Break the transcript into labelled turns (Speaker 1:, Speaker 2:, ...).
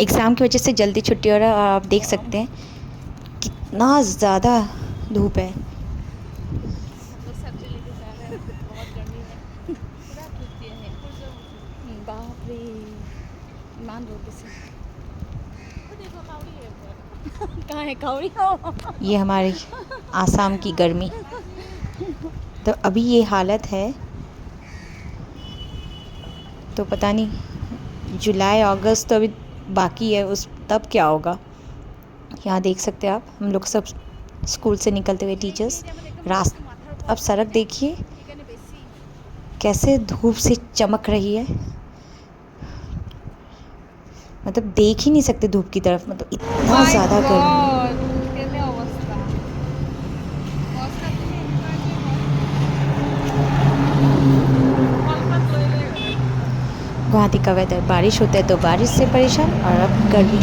Speaker 1: Exam की वजह से जल्दी छुट्टी हो रहा है और आप देख सकते हैं कितना ज़्यादा धूप है।
Speaker 2: बाप रे ईमान रोड से कहाँ है कावड़ी हो।
Speaker 1: ये हमारी आसाम की गर्मी। तो अभी ये हालत है, तो पता नहीं जुलाई अगस्त तो अभी बाकी है, उस तब क्या होगा। यहाँ देख सकते हैं आप, हम लोग सब स्कूल से निकलते हुए टीचर्स अब सड़क देखिए कैसे धूप से चमक रही है, मतलब देख ही नहीं सकते धूप की तरफ, मतलब इतना ज़्यादा गर्मी। गुवाहाटी का वेदर, बारिश होता है तो बारिश से परेशान और अब गर्मी।